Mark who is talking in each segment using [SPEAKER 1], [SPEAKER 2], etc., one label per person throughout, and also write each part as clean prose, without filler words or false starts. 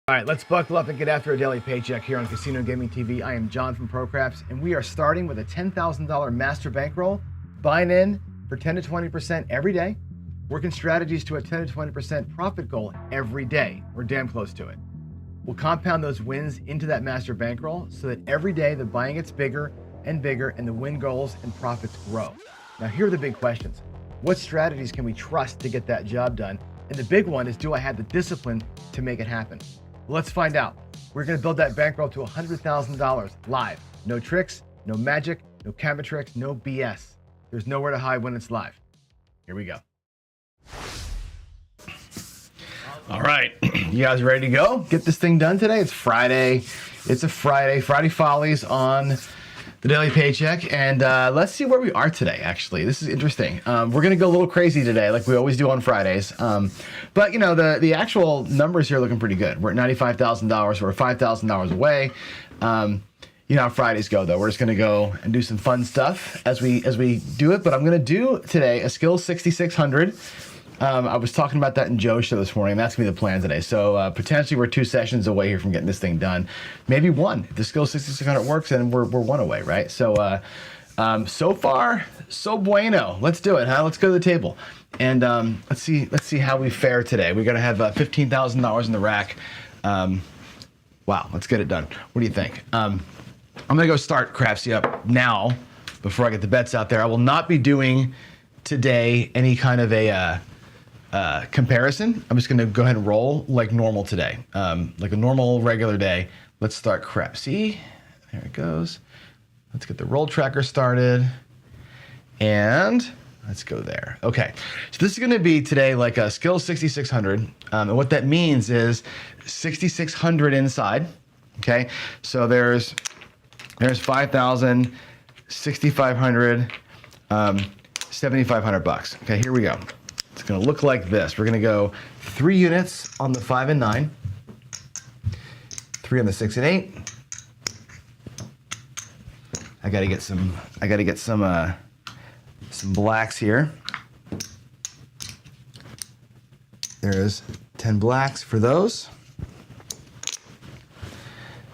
[SPEAKER 1] All right, let's buckle up and get after a daily paycheck here on Casino Gaming TV. I am John from ProCraps, and we are starting with a $10,000 master bankroll, buying in for 10 to 20% every day, working strategies to a 10 to 20% profit goal every day. We're damn close to it. We'll compound those wins into that master bankroll so that every day the buying gets bigger and bigger and the win goals and profits grow. Now, here are the big questions. What strategies can we trust to get that job done? And the big one is, do I have the discipline to make it happen? Let's find out. We're going to build that bankroll to $100,000 live. No tricks, no magic, no camera tricks, no BS. There's nowhere to hide when it's live. Here we go. All right, you guys ready to go? Get this thing done today. It's Friday. It's a Friday Follies on the Daily Paycheck. And let's see where we are today, actually. This is interesting. We're going to go a little crazy today, like we always do on Fridays. But, you know, the actual numbers here are looking pretty good. We're at $95,000. We're $5,000 away. You know how Fridays go, though. We're just going to go and do some fun stuff as we do it. But I'm going to do today a Skills 6600. I was talking about that in Joe's show this morning, and that's going to be the plan today. So potentially we're 2 sessions away here from getting this thing done. Maybe one. If the Skills 6600 works, then we're 1 away, right? So so far, so bueno. Let's do it, huh? Let's go to the table. And let's see how we fare today. We're going to have $15,000 in the rack. Wow, let's get it done. What do you think? I'm going to go start Crapsy up now before I get the bets out there. I will not be doing today any kind of a comparison. I'm just going to go ahead and roll like normal today, like a normal regular day. Let's start Crapsy. There it goes. Let's get the roll tracker started. And let's go there. Okay, so this is going to be today like a Skills 6600. And what that means is 6,600 inside. Okay, so there's 5,000, 6,500, 7,500 bucks. Okay, here we go. It's going to look like this. We're going to go 3 units on the 5 and 9, 3 on the 6 and 8. I got to get some blacks here. There's 10 blacks for those.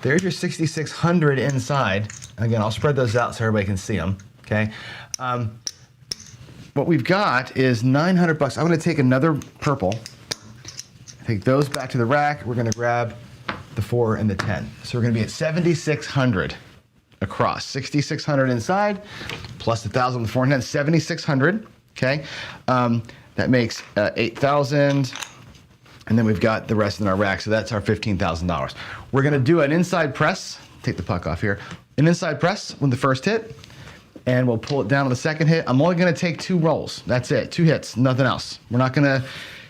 [SPEAKER 1] There's your 6,600 inside. Again, I'll spread those out so everybody can see them. Okay. What we've got is 900 bucks. I'm going to take another purple, take those back to the rack. We're going to grab the 4 and the 10. So we're going to be at 7,600 across. 6,600 inside, plus 1,000 on the 4 and 10, 7,600. Okay. That makes 8,000. And then we've got the rest in our rack. So that's our $15,000. We're going to do an inside press. Take the puck off here. An inside press with the first hit. And we'll pull it down to the second hit. I'm only going to take 2 rolls. That's it. 2 hits, nothing else. We're not going to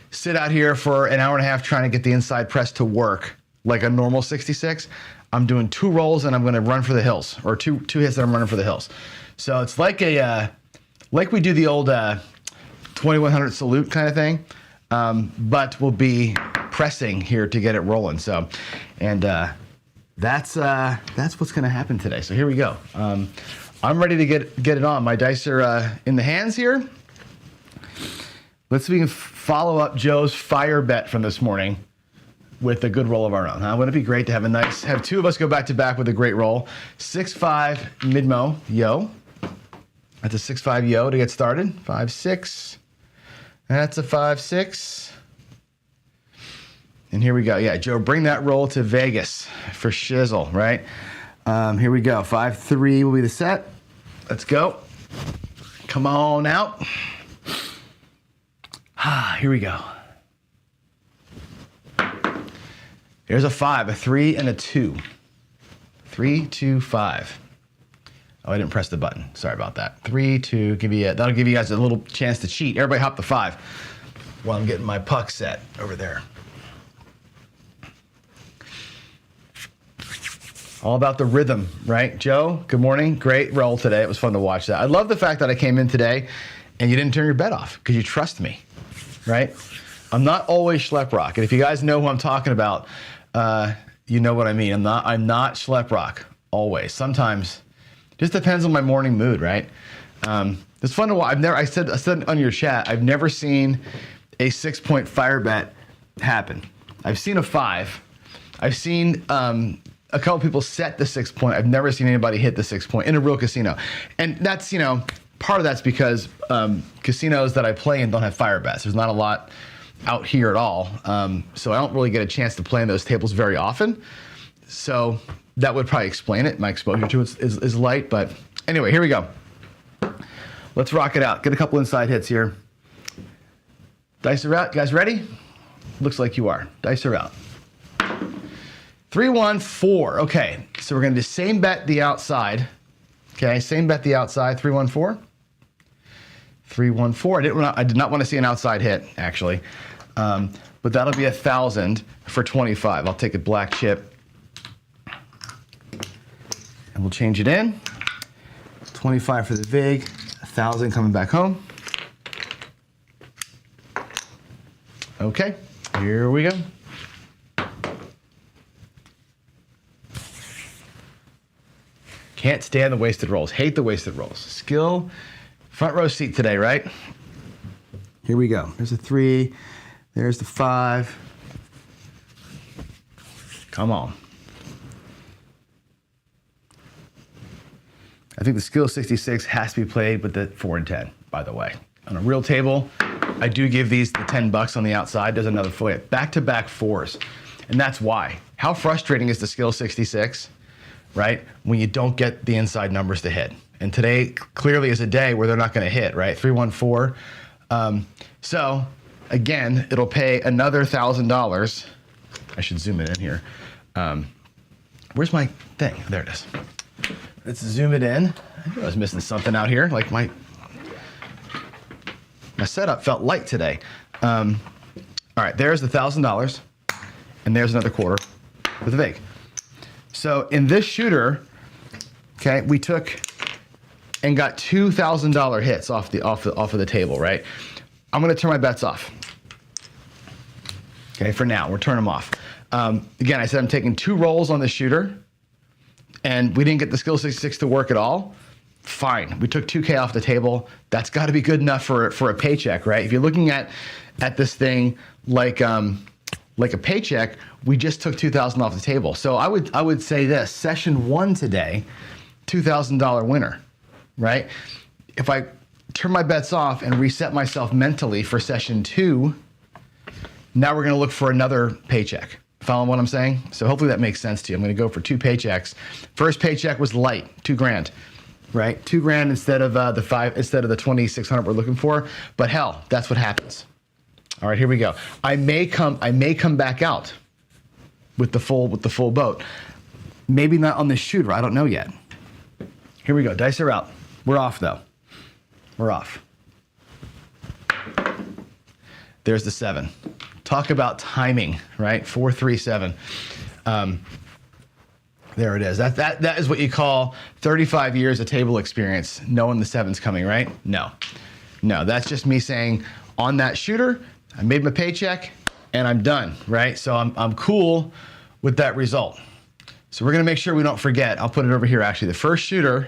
[SPEAKER 1] sit out here for an hour and a half trying to get the inside press to work like a normal 66. I'm doing 2 rolls and I'm going to run for the hills, or two hits that I'm running for the hills. So it's like like we do the old 2100 salute kind of thing, but we'll be pressing here to get it rolling. So, and that's what's going to happen today. So here we go. I'm ready to get it on. My dice are in the hands here. Let's see if we can follow up Joe's fire bet from this morning with a good roll of our own. Huh? Wouldn't it be great to have 2 of us go back to back with a great roll? 6-5 mid-mo, yo. That's a 6-5 yo to get started. 5-6. That's a 5-6. And here we go. Yeah, Joe, bring that roll to Vegas for shizzle, right? Here we go. 5-3 will be the set. Let's go. Come on out. Here we go. Here's a 5, a 3, and a 2. 3, 2, 5. Oh, I didn't press the button. Sorry about that. 3, 2. That'll give you guys a little chance to cheat. Everybody hop the 5 while I'm getting my puck set over there. All about the rhythm, right? Joe, good morning. Great roll today. It was fun to watch that. I love the fact that I came in today and you didn't turn your bet off because you trust me, right? I'm not always schlep rock. And if you guys know who I'm talking about, you know what I mean. I'm not schlep rock always. Sometimes just depends on my morning mood, right? It's fun to watch. I said on your chat, I've never seen a 6-point fire bet happen. I've seen a 5. I've seen a couple people set the 6 point. I've never seen anybody hit the 6 point in a real casino. And that's, part of that's because casinos that I play in don't have fire bets. There's not a lot out here at all. So I don't really get a chance to play in those tables very often. So that would probably explain it. My exposure to it is light. But anyway, here we go. Let's rock it out. Get a couple inside hits here. Dice are out. You guys ready? Looks like you are. Dice are out. 3, 1, 4. Okay, so we're going to do same bet the outside. Okay, same bet the outside. 3, 1, 4. 3, 1, 4. I did not want to see an outside hit, actually. But that'll be 1,000 for 25. I'll take a black chip. And we'll change it in. 25 for the vig. 1,000 coming back home. Okay, here we go. Can't stand the wasted rolls. Hate the wasted rolls. Skill, front row seat today, right? Here we go. There's a 3. There's the 5. Come on. I think the skill 66 has to be played with the 4 and 10, by the way. On a real table, I do give these the $10 on the outside. There's another flip. Back-to-back 4s. And that's why. How frustrating is the skill 66? Right? When you don't get the inside numbers to hit. And today clearly is a day where they're not going to hit, right? 3, 1, 4. So again, it'll pay another $1,000. I should zoom it in here. Where's my thing? There it is. Let's zoom it in. I knew I was missing something out here. Like my setup felt light today. All right, there's the $1,000. And there's another quarter with a vig. So in this shooter, okay, we took and got $2,000 hits off of the table, right? I'm going to turn my bets off. Okay, for now, we're turning them off. Again, I said I'm taking 2 rolls on the shooter, and we didn't get the skill 66 to work at all. Fine, we took 2K off the table. That's got to be good enough for a paycheck, right? If you're looking at this thing like a paycheck, we just took $2,000 off the table. So I would say this, session 1 today, $2,000 winner, right? If I turn my bets off and reset myself mentally for session 2, now we're gonna look for another paycheck. Following what I'm saying? So hopefully that makes sense to you. I'm gonna go for 2 paychecks. First paycheck was light, $2,000, right? $2,000 instead of the 2,600 we're looking for, but hell, that's what happens. All right, here we go. I may come back out with the full boat. Maybe not on the shooter. I don't know yet. Here we go. Dice are out. We're off though. We're off. There's the 7. Talk about timing, right? 4, 3, 7. There it is. That is what you call 35 years of table experience, knowing the 7's coming, right? No, that's just me saying on that shooter, I made my paycheck and I'm done, right? So I'm cool with that result. So we're gonna make sure we don't forget. I'll put it over here actually. The first shooter,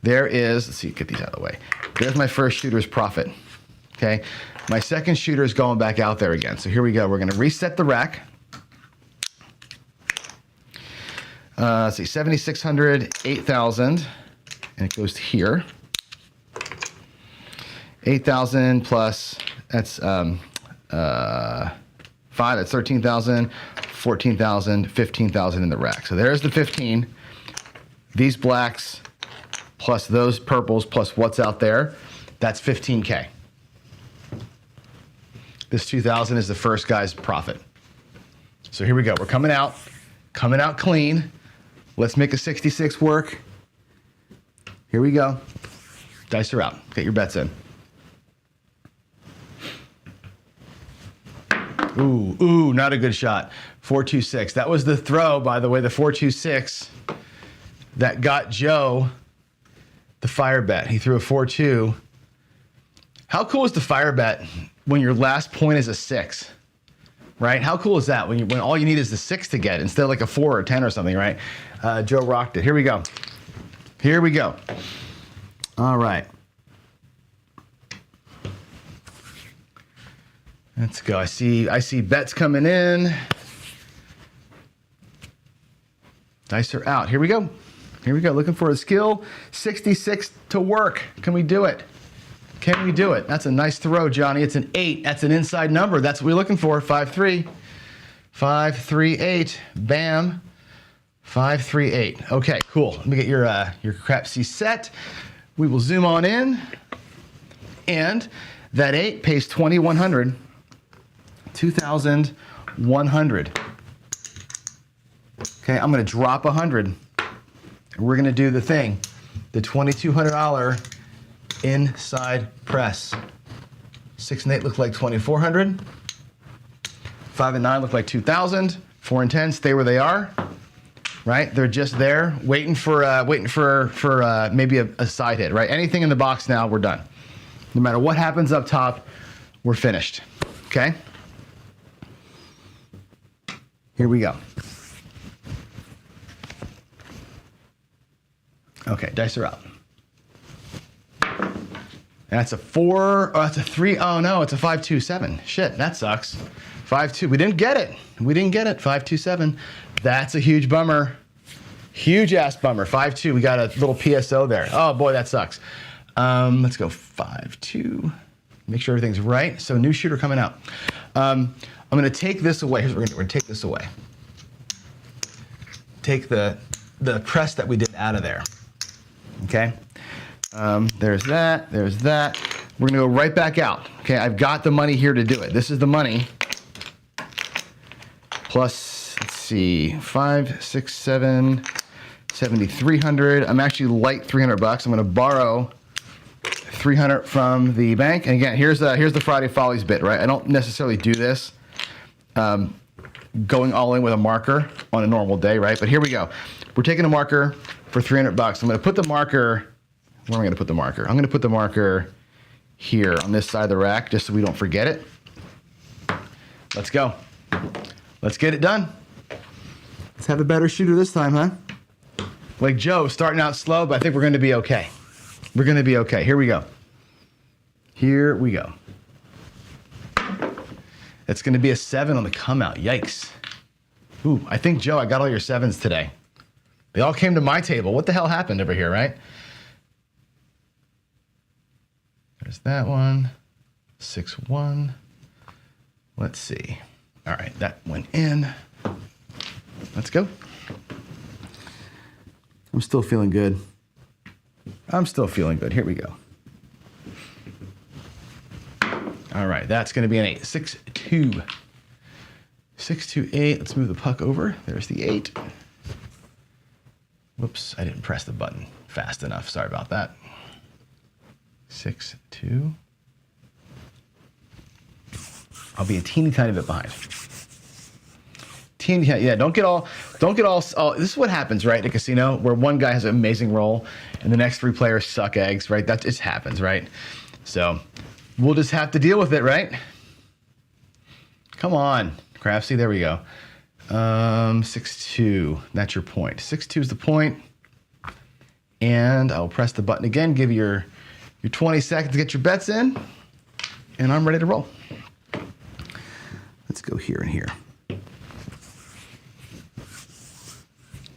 [SPEAKER 1] there is, let's see, get these out of the way. There's my first shooter's profit, okay? My second shooter is going back out there again. So here we go. We're gonna reset the rack. Let's see, 7,600, 8,000, and it goes to here. 8,000 plus, that's 5, that's 13,000, 14,000, 15,000 in the rack. So there's the 15. These blacks plus those purples plus what's out there, that's 15K. This 2,000 is the first guy's profit. So here we go. We're coming out clean. Let's make a 66 work. Here we go. Dice are out. Get your bets in. Ooh, not a good shot. 4-2-6. That was the throw, by the way, the 4-2-6 that got Joe the fire bet. He threw a 4-2. How cool is the fire bet when your last point is a 6? Right? How cool is that when all you need is the 6 to get instead of like a 4 or a 10 or something, right? Joe rocked it. Here we go. Here we go. All right. Let's go. I see bets coming in. Dice are out. Here we go. Here we go. Looking for a skill. 66 to work. Can we do it? Can we do it? That's a nice throw, Johnny. It's an 8. That's an inside number. That's what we're looking for. 5-3. 5-3-8. Bam. 5-3-8. Okay, cool. Let me get your crap C set. We will zoom on in. And that 8 pays 2,100. 2,100. Okay, I'm going to drop 100. We're going to do the thing. The $2,200 inside press. 6 and 8 look like 2,400. 5 and 9 look like 2,000. 4 and 10 stay where they are. Right? They're just there, waiting for maybe a side hit. Right? Anything in the box now, we're done. No matter what happens up top, we're finished. Okay? Here we go. Okay, dice are out. That's a 4. Oh, that's a 3. Oh no, it's a 5-2-7. Shit, that sucks. 5-2. We didn't get it. 5-2-7. That's a huge bummer. Huge ass bummer. 5-2. We got a little PSO there. Oh boy, that sucks. Let's go 5-2. Make sure everything's right. So new shooter coming out. I'm going to take this away. Here's what we're going to do. We're going to take this away. Take the press that we did out of there. Okay. There's that. There's that. We're going to go right back out. Okay. I've got the money here to do it. This is the money. Plus, let's see, 5, 6, 7, 7,300. I'm actually light $300. I'm going to borrow 300 from the bank. And again, here's the Friday Follies bit, right? I don't necessarily do this going all in with a marker on a normal day, right? But here we go. We're taking a marker for $300. I'm going to put the marker, where am I going to put the marker? I'm going to put the marker here on this side of the rack just so we don't forget it. Let's go. Let's get it done. Let's have a better shooter this time, huh? Like Joe, starting out slow, but I think we're going to be okay. We're going to be okay. Here we go. Here we go. It's going to be a 7 on the come out. Yikes. Ooh, I think, Joe, I got all your 7s today. They all came to my table. What the hell happened over here, right? There's that one. 6-1. Let's see. All right, that went in. Let's go. I'm still feeling good. I'm still feeling good. Here we go. All right, that's going to be an 8. 6-2. 6-2-8. Let's move the puck over. There's the 8. Whoops, I didn't press the button fast enough. Sorry about that. 6-2. I'll be a teeny tiny bit behind. Teeny, yeah. Don't get all. This is what happens, right? At a casino where one guy has an amazing roll and the next 3 players suck eggs, right? That just happens, right? So we'll just have to deal with it, right? Come on, Craftsy. There we go. 6-2. That's your point. 6-2 is the point. And I'll press the button again. Give you your 20 seconds to get your bets in, and I'm ready to roll. Let's go here and here.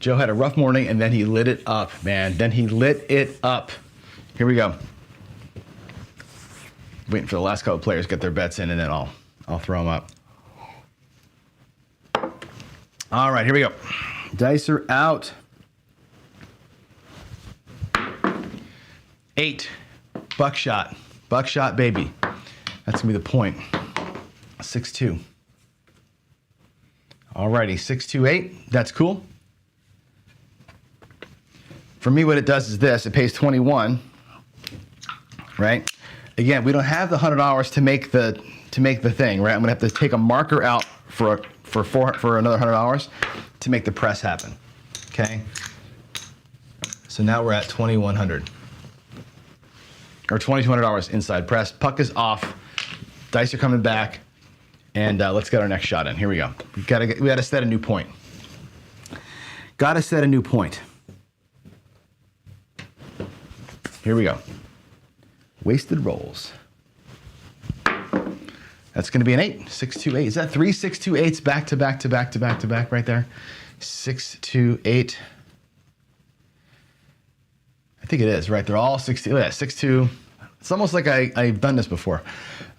[SPEAKER 1] Joe had a rough morning, and then he lit it up, man. Then he lit it up. Here we go. Waiting for the last couple players to get their bets in, and then I'll throw them up. All right, here we go. Dice are out. 8. Buckshot. Buckshot, baby. That's going to be the point. 6-2. All righty, 6-2-8. That's cool. For me, what it does is this. It pays 21, right? Again, we don't have the $100 to make the thing, right? I'm gonna have to take a marker out for another $100 to make the press happen. Okay. So now we're at 2,100 or $2,200 inside press. Puck is off. Dice are coming back, and let's get our next shot in. Here we go. We gotta set a new point. Gotta set a new point. Here we go. Wasted rolls. That's going to be an 8. 6-2-8. Is that 3 6-2-8s back to back to back to back to back right there? 6, 2, 8. I think it is, right? They're all 6, yeah, 6, 2. It's almost like I've done this before.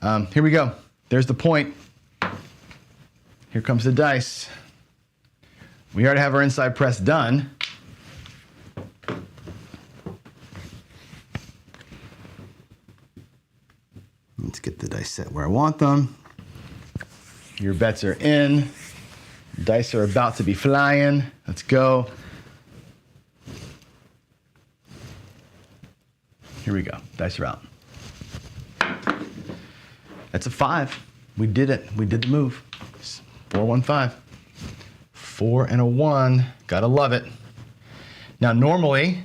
[SPEAKER 1] Here we go. There's the point. Here comes the dice. We already have our inside press done. Let's get the dice set where I want them. Your bets are in. Dice are about to be flying. Let's go. Here we go. Dice are out. That's a 5. We did it. We did the move. 4, 1, 5. 4 and a 1. Gotta love it. Now, normally,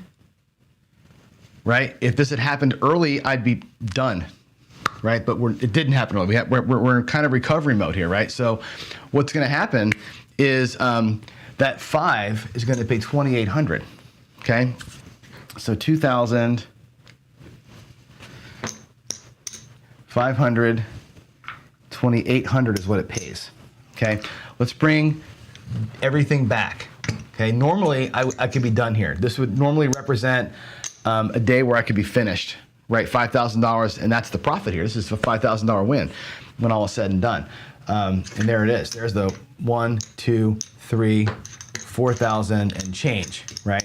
[SPEAKER 1] right, if this had happened early, I'd be done, right? But it didn't happen early. We're in kind of recovery mode here, right? So what's going to happen is that 5 is going to pay 2,800, okay? So 2,500, 2,800 is what it pays, okay? Let's bring everything back, okay? Normally, I could be done here. This would normally represent a day where I could be finished, right? $5,000, and that's the profit here. This is a $5,000 win when all is said and done. And there it is. There's the 1, 2, 3, 4,000 and change, right?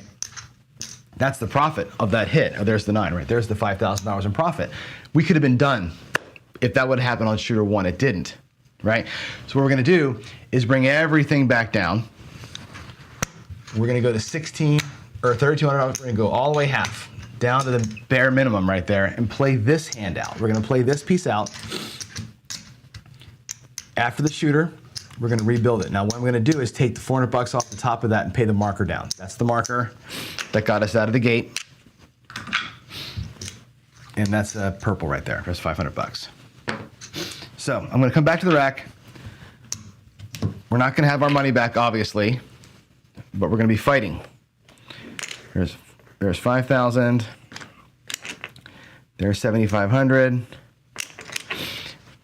[SPEAKER 1] That's the profit of that hit. Oh, there's the 9, right? There's the $5,000 in profit. We could have been done if that would have happened on shooter 1. It didn't, right? So what we're going to do is bring everything back down. We're going to go to 16 or $3,200. We're going to go all the way half down to the bare minimum right there and play this hand out. We're going to play this piece out. After the shooter, we're going to rebuild it. Now, what I'm going to do is take the $400 off the top of that and pay the marker down. That's the marker that got us out of the gate. And that's purple right there. That's $500. So I'm going to come back to the rack. We're not going to have our money back, obviously, but we're going to be fighting. There's 5,000. There's 7,500.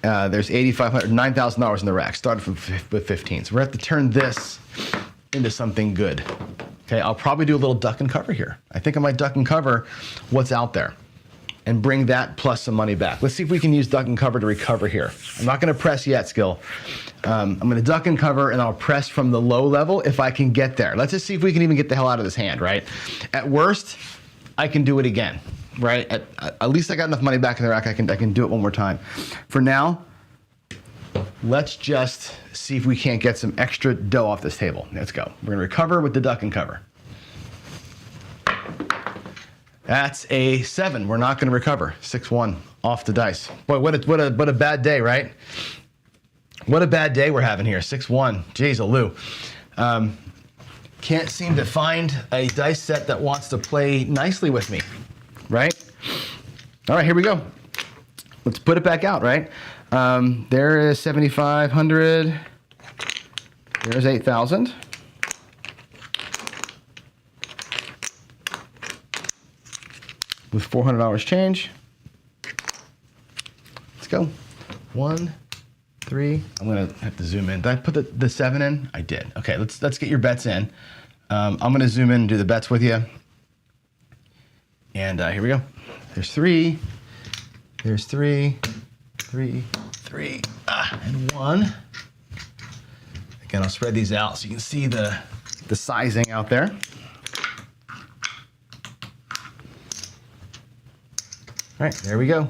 [SPEAKER 1] There's 8,500, $9,000 in the rack. Started with 15. So we're going to have to turn this into something good. Okay, I'll probably do a little duck and cover here. I think I might duck and cover what's out there and bring that plus some money back. Let's see if we can use duck and cover to recover here. I'm not going to press yet, Skill. I'm going to duck and cover, and I'll press from the low level if I can get there. Let's just see if we can even get the hell out of this hand, right? At worst, I can do it again, right? At least I got enough money back in the rack. I can do it one more time. For now, let's just see if we can't get some extra dough off this table. Let's go. We're going to recover with the duck and cover. That's a 7. We're not going to recover. 6-1 off the dice. Boy, what a bad day, right? What a bad day we're having here. 6-1. Jeez, Aloo. Can't seem to find a dice set that wants to play nicely with me, right? All right, here we go. Let's put it back out, right? There is 7,500. There's 8,000. With $400 change. Let's go. 1, 3. I'm gonna have to zoom in. Did I put the 7 in? I did. Okay, let's get your bets in. I'm gonna zoom in and do the bets with you. And here we go. There's 3. There's 3. 3. 3. And 1. Again, I'll spread these out so you can see the sizing out there. All right, there we go.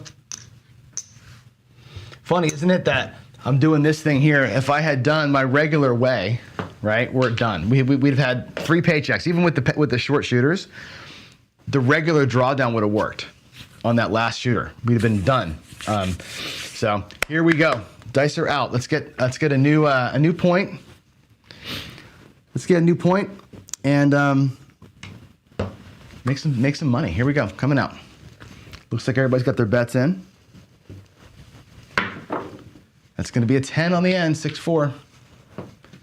[SPEAKER 1] Funny, isn't it, that I'm doing this thing here? If I had done my regular way, right, we're done. We'd have had 3 paychecks. Even with the short shooters, the regular drawdown would have worked on that last shooter. We'd have been done. So here we go. Dice are out. Let's get a new point. Let's get a new point and make some money. Here we go. Coming out. Looks like everybody's got their bets in. That's going to be a 10 on the end, 6-4.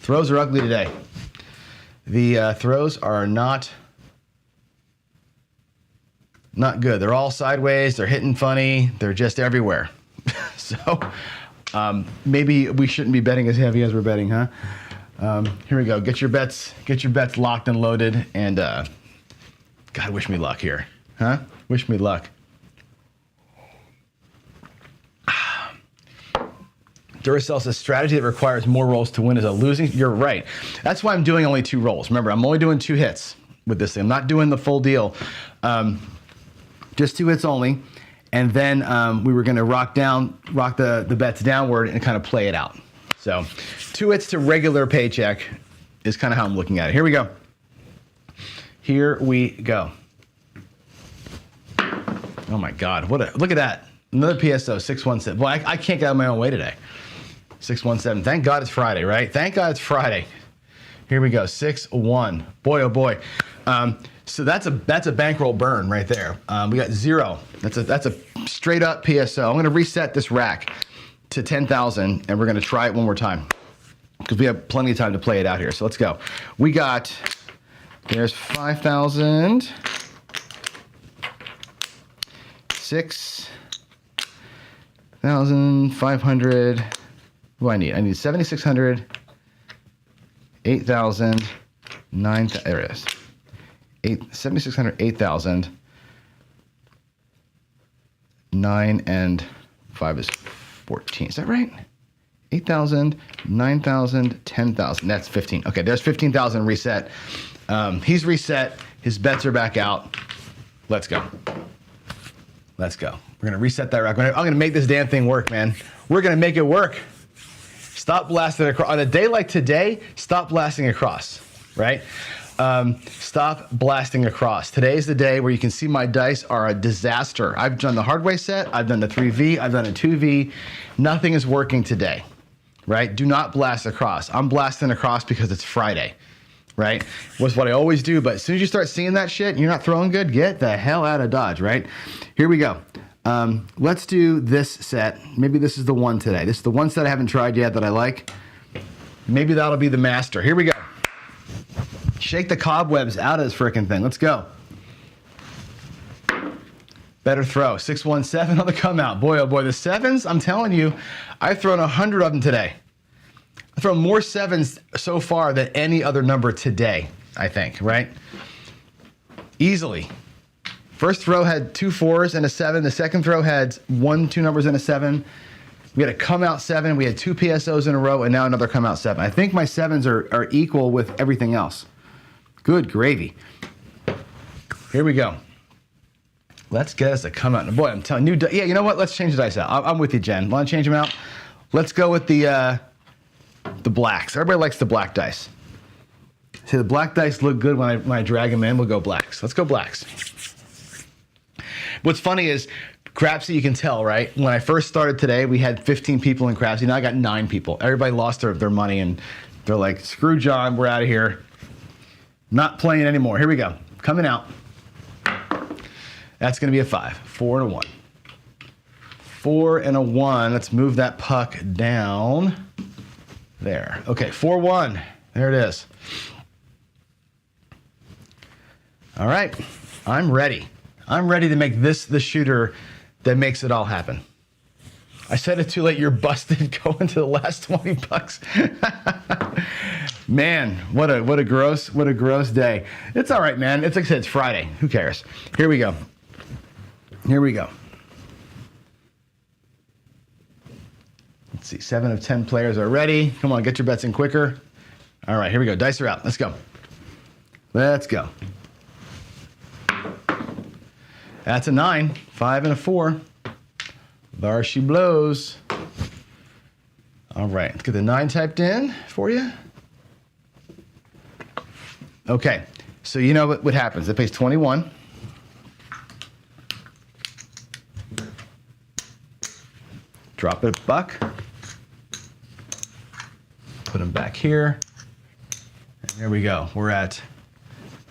[SPEAKER 1] Throws are ugly today. The throws are not good. They're all sideways. They're hitting funny. They're just everywhere. So maybe we shouldn't be betting as heavy as we're betting, huh? Here we go. Get your bets locked and loaded. And God, wish me luck here, huh? Wish me luck. Duracell says strategy that requires more rolls to win is a losing. You're right. That's why I'm doing only 2 rolls. Remember, I'm only doing 2 hits with this thing. I'm not doing the full deal. Just 2 hits only. And then we were going to rock the bets downward and kind of play it out. So 2 hits to regular paycheck is kind of how I'm looking at it. Here we go. Here we go. Oh my God. Look at that. Another PSO, 617. Boy, I can't get out of my own way today. 617. Thank God it's Friday, right? Thank God it's Friday. Here we go. 6-1. Boy, oh boy. So that's a bankroll burn right there. We got 0. That's a straight up PSO. I'm going to reset this rack to 10,000, and we're going to try it one more time because we have plenty of time to play it out here. So let's go. We got, there's 5,000, 6,500. What do I need? I need 7,600, 8,000, 9,000. There it is. 7,600, 8,000. 9 and 5 is 14. Is that right? 8,000, 9,000, 10,000. That's 15. Okay, there's 15,000 reset. He's reset. His bets are back out. Let's go. Let's go. We're going to reset that rack. I'm going to make this damn thing work, man. We're going to make it work. Stop blasting across. On a day like today, stop blasting across, right? Stop blasting across. Today's the day where you can see my dice are a disaster. I've done the hard way set. I've done the 3V. I've done a 2V. Nothing is working today, right? Do not blast across. I'm blasting across because it's Friday, right? Was what I always do. But as soon as you start seeing that shit, you're not throwing good, get the hell out of Dodge, right? Here we go. Let's do this set. Maybe this is the one today. This is the one set I haven't tried yet that I like. Maybe that'll be the master. Here we go. Shake the cobwebs out of this frickin' thing. Let's go. Better throw. 617 on the come out. Boy, oh boy. The 7s, I'm telling you, I've thrown 100 of them today. I've thrown more 7s so far than any other number today, I think, right? Easily. First throw had 2 4s and a 7. The second throw had 1, 2 numbers and a 7. We had a come out 7. We had 2 PSOs in a row and now another come out 7. I think my 7s are equal with everything else. Good gravy. Here we go. Let's get us a come out. Boy, I'm telling you, yeah, you know what? Let's change the dice out. I'm with you, Jen. Want to change them out? Let's go with the blacks. Everybody likes the black dice. See, the black dice look good when I drag them in. We'll go blacks. Let's go blacks. What's funny is Crapsy, you can tell, right? When I first started today, we had 15 people in Crapsy. Now I got 9 people. Everybody lost their money, and they're like, screw John, we're out of here. Not playing anymore. Here we go. Coming out. That's going to be a 5. 4 and a 1. 4 and a 1. Let's move that puck down. There. Okay, 4-1. There it is. All right. I'm ready. I'm ready to make this the shooter that makes it all happen. I said it too late. You're busted. Go into the last 20 bucks. Man, what a gross day. It's all right, man. It's like I said, it's Friday. Who cares? Here we go. Here we go. Let's see. 7 of 10 players are ready. Come on, get your bets in quicker. All right, here we go. Dice are out. Let's go. Let's go. That's a 9. 5 and a 4. There she blows. All right, let's get the 9 typed in for you. Okay, so you know what happens. It pays 21. Drop it a buck. Put them back here. And there we go. We're at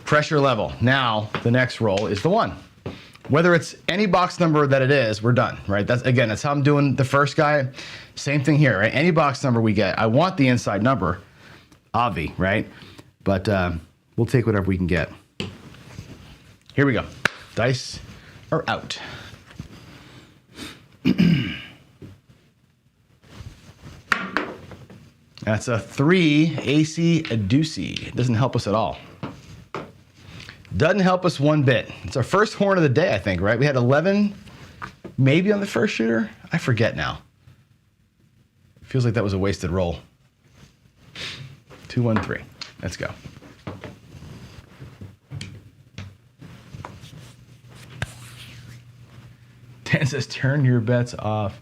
[SPEAKER 1] pressure level. Now, the next roll is the 1. Whether it's any box number that it is, we're done, right? That's how I'm doing the first guy. Same thing here, right? Any box number we get, I want the inside number, obvi, right? But we'll take whatever we can get. Here we go. Dice are out. That's a 3 AC a deucey. It doesn't help us at all. Doesn't help us one bit. It's our first horn of the day, I think, right? We had 11 maybe on the first shooter. I forget now. Feels like that was a wasted roll. 2, 1, 3. Let's go. Dan says, turn your bets off.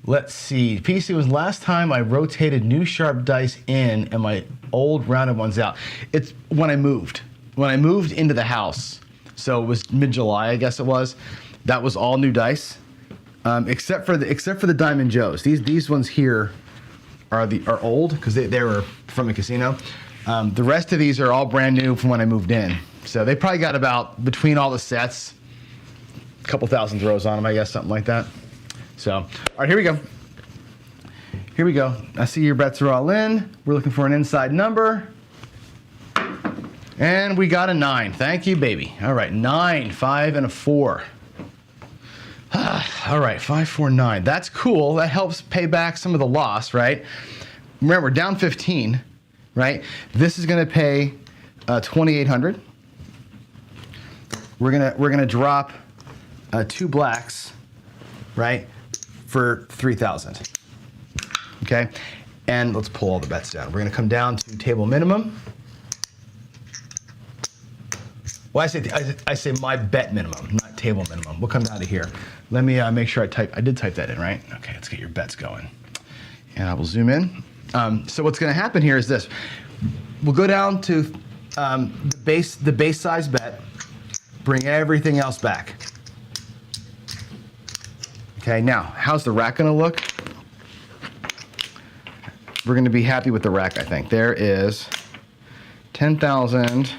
[SPEAKER 1] Let's see. PC was last time I rotated new sharp dice in and my old rounded ones out. It's when I moved. When I moved into the house. So it was mid-July, I guess it was. That was all new dice. Except for the Diamond Joes. These ones here are old because they were from a casino. The rest of these are all brand new from when I moved in. So they probably got about, between all the sets, a couple thousand throws on them, I guess, something like that. So, all right, here we go. Here we go. I see your bets are all in. We're looking for an inside number. And we got a 9. Thank you, baby. All right, 9, 5, and a 4. All right, 5, 4, 9. That's cool. That helps pay back some of the loss, right? Remember, we're down 15, right? This is going to pay 2,800. We're gonna drop 2 blacks, right, for 3,000. Okay, and let's pull all the bets down. We're gonna come down to table minimum. Well, I say my bet minimum, not table minimum. We'll come down to here. Let me make sure I did type that in, right? Okay, let's get your bets going. And I will zoom in. So what's gonna happen here is this. We'll go down to the base size bet, bring everything else back. Okay, now, how's the rack gonna look? We're gonna be happy with the rack, I think. There is 10,000,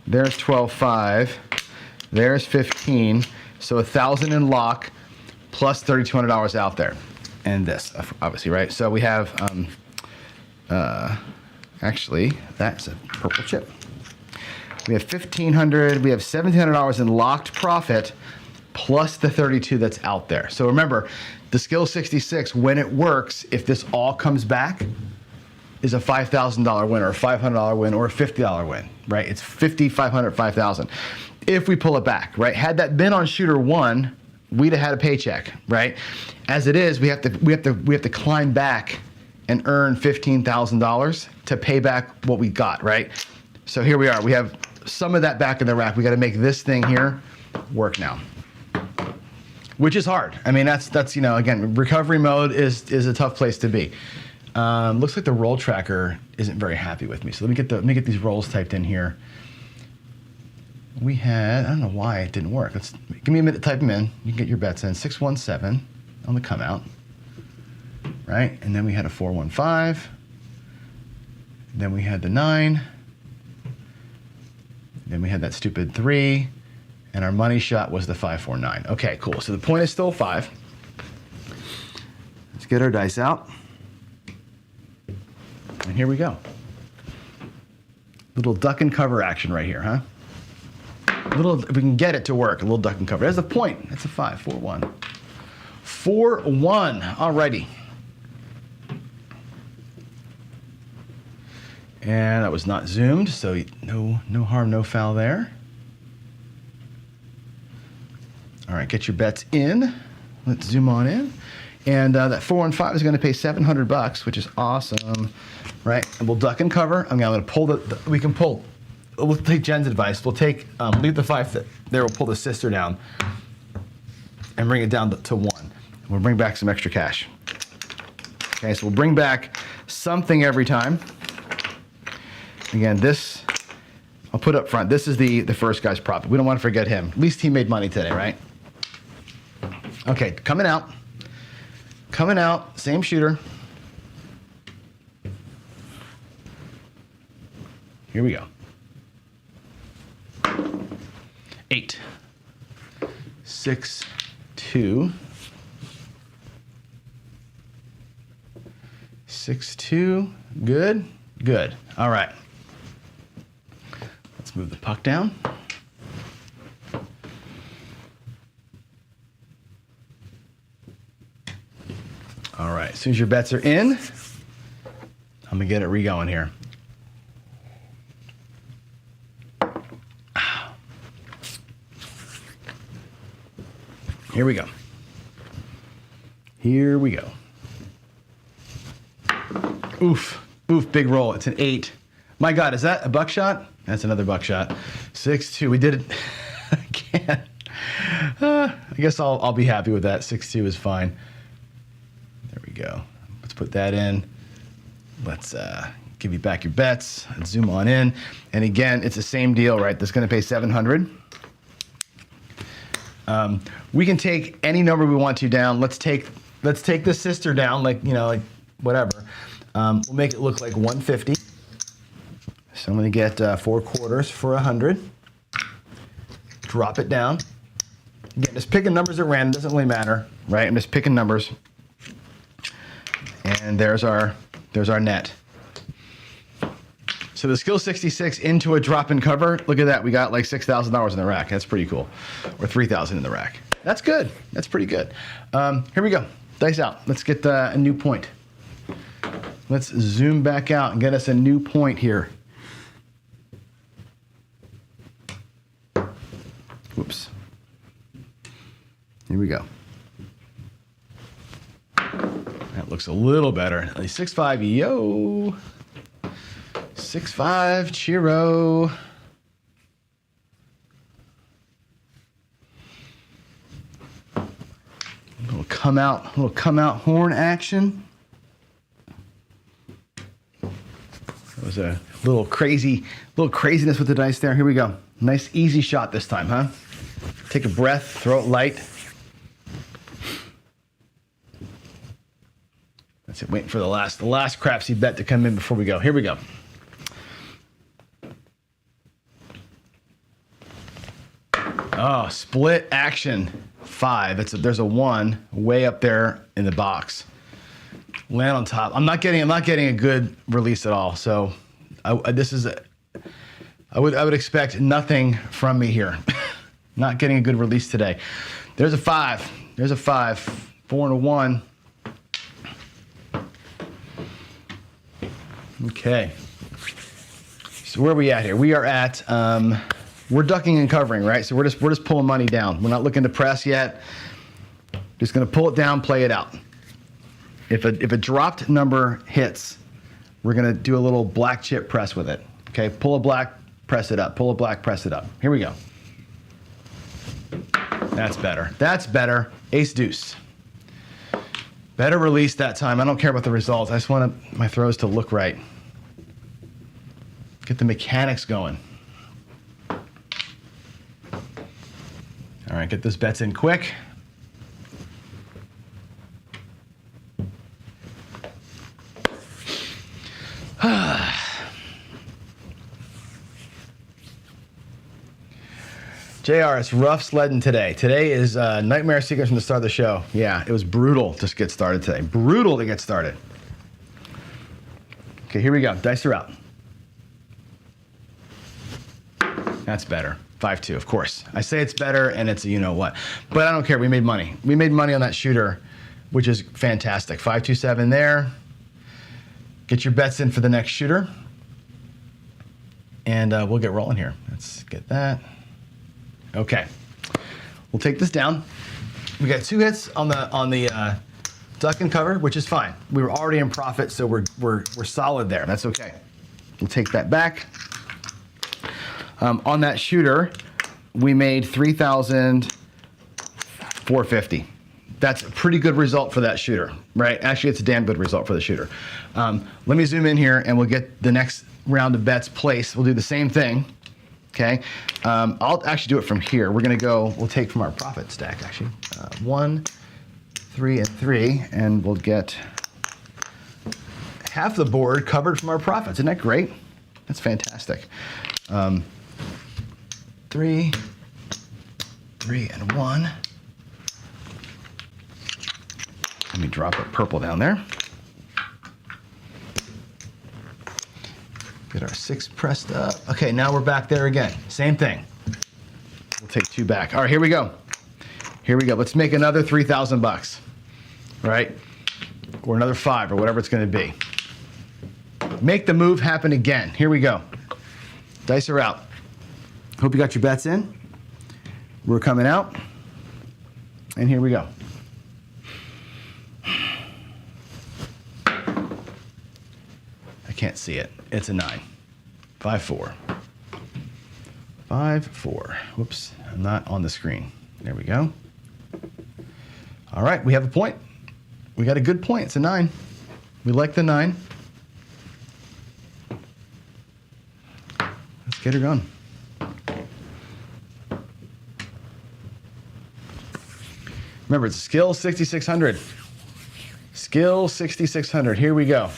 [SPEAKER 1] there's 12,500, there's 15, so 1,000 in lock, plus $3,200 out there. And this, obviously, right? So we have, actually, that's a purple chip. We have 1,500, we have $1,700 in locked profit, plus the 32 that's out there. So remember, the skill 66, when it works, if this all comes back, is a $5,000 win or a $500 win or a $50 win, right? It's 50, 500, 5,000. If we pull it back, right? Had that been on shooter 1, we'd have had a paycheck, right? As it is, we have to climb back and earn $15,000 to pay back what we got, right? So here we are. We have some of that back in the rack. We got to make this thing here work now, which is hard. I mean, that's you know, again, recovery mode is a tough place to be. Looks like the roll tracker isn't very happy with me. So let me get these rolls typed in here. We had, I don't know why it didn't work. Give me a minute to type them in. You can get your bets in. 617 on the come out, right? And then we had a 415. Then we had the 9. Then we had that stupid 3. And our money shot was the 549. Okay, cool. So the point is still 5. Let's get our dice out. And here we go. Little duck and cover action right here, huh? If we can get it to work, a little duck and cover. There's the point. That's a 5, 4, 1. 4, 1. Alrighty. And that was not zoomed, so no harm, no foul there. All right, get your bets in. Let's zoom on in. And that 415 is going to pay $700, which is awesome, right? And we'll duck and cover. I'm going to pull we can pull. We'll take Jen's advice. We'll take, leave the 5 there. We'll pull the sister down and bring it down to 1. And we'll bring back some extra cash. Okay, so we'll bring back something every time. Again, this I'll put up front. This is the first guy's profit. We don't want to forget him. At least he made money today, right? Okay, coming out. Coming out, same shooter. Here we go. 8, 6, 2, 6, 2. Good, good. All right. Let's move the puck down. All right, as soon as your bets are in, I'm gonna get it re-going here. Here we go. Here we go. Oof, oof, big roll. It's an 8. My God, is that a buckshot? That's another buckshot. 6-2, we did it again. I guess I'll be happy with that. 6-2 is fine. There we go. Let's put that in. Let's give you back your bets. Let's zoom on in. And again, it's the same deal, right? That's gonna pay 700. We can take any number we want to down. Let's take the sister down, like, you know, like whatever. We'll make it look like 150. So I'm gonna get 4 quarters for 100. Drop it down. Again, just picking numbers at random, doesn't really matter, right? I'm just picking numbers. And there's our net. So the skill 66 into a drop and cover. Look at that, we got like $6,000 in the rack. That's pretty cool. Or 3,000 in the rack. That's good, that's pretty good. Here we go, dice out. Let's get a new point. Let's zoom back out and get us a new point here. Whoops. Here we go. That looks a little better. At least 6-5, yo. 6-5, cheero. Little come out horn action. That was a little craziness with the dice there. Here we go. Nice easy shot this time, huh? Take a breath, throw it light. That's it, waiting for the last crapsy bet to come in before we go. Here we go. Oh, split action 5. There's a 1 way up there in the box. Land on top. I'm not getting a good release at all. So I would expect nothing from me here. Not getting a good release today. There's a 5. There's a 5. 4 and a 1. Okay. So where are we at here? We are at we're ducking and covering, right? So we're just pulling money down. We're not looking to press yet. Just gonna pull it down, play it out. If a dropped number hits, we're gonna do a little black chip press with it. Okay, pull a black, press it up. Pull a black, press it up. Here we go. That's better. That's better. Ace deuce. Better release that time. I don't care about the results. I just want my throws to look right. Get the mechanics going. All right, get those bets in quick. JR, it's rough sledding today. Today is nightmare sequence from the start of the show. Yeah, it was brutal to get started today. Brutal to get started. Okay, here we go. Dice are out. That's better. 5-2, of course. I say it's better, and it's a you know what. But I don't care. We made money. We made money on that shooter, which is fantastic. 5-2-7 there. Get your bets in for the next shooter, and we'll get rolling here. Let's get that. Okay, we'll take this down. We got 2 hits on the duck and cover, which is fine. We were already in profit, so we're solid there. That's okay. We'll take that back. On that shooter, we made $3,450. That's a pretty good result for that shooter, right? Actually, it's a damn good result for the shooter. Let me zoom in here, and we'll get the next round of bets placed. We'll do the same thing. Okay, I'll actually do it from here. We'll take from our profit stack, actually. 1, 3, and 3, and we'll get half the board covered from our profits. Isn't that great? That's fantastic. 3, 3, and 1. Let me drop a purple down there. Get our 6 pressed up. Okay, now we're back there again. Same thing. We'll take 2 back. All right, here we go. Here we go. Let's make another 3,000 bucks. Right? or another 5 or whatever it's going to be. Make the move happen again. Here we go. Dice are out. Hope you got your bets in. We're coming out. And here we go. I can't see it. It's a 9. 5-4. 5-4. Whoops, I'm not on the screen. There we go. All right, we have a point. We got a good point. It's a 9. We like the 9. Let's get her going. Remember, it's skill 6,600. Skill 6,600. Here we go.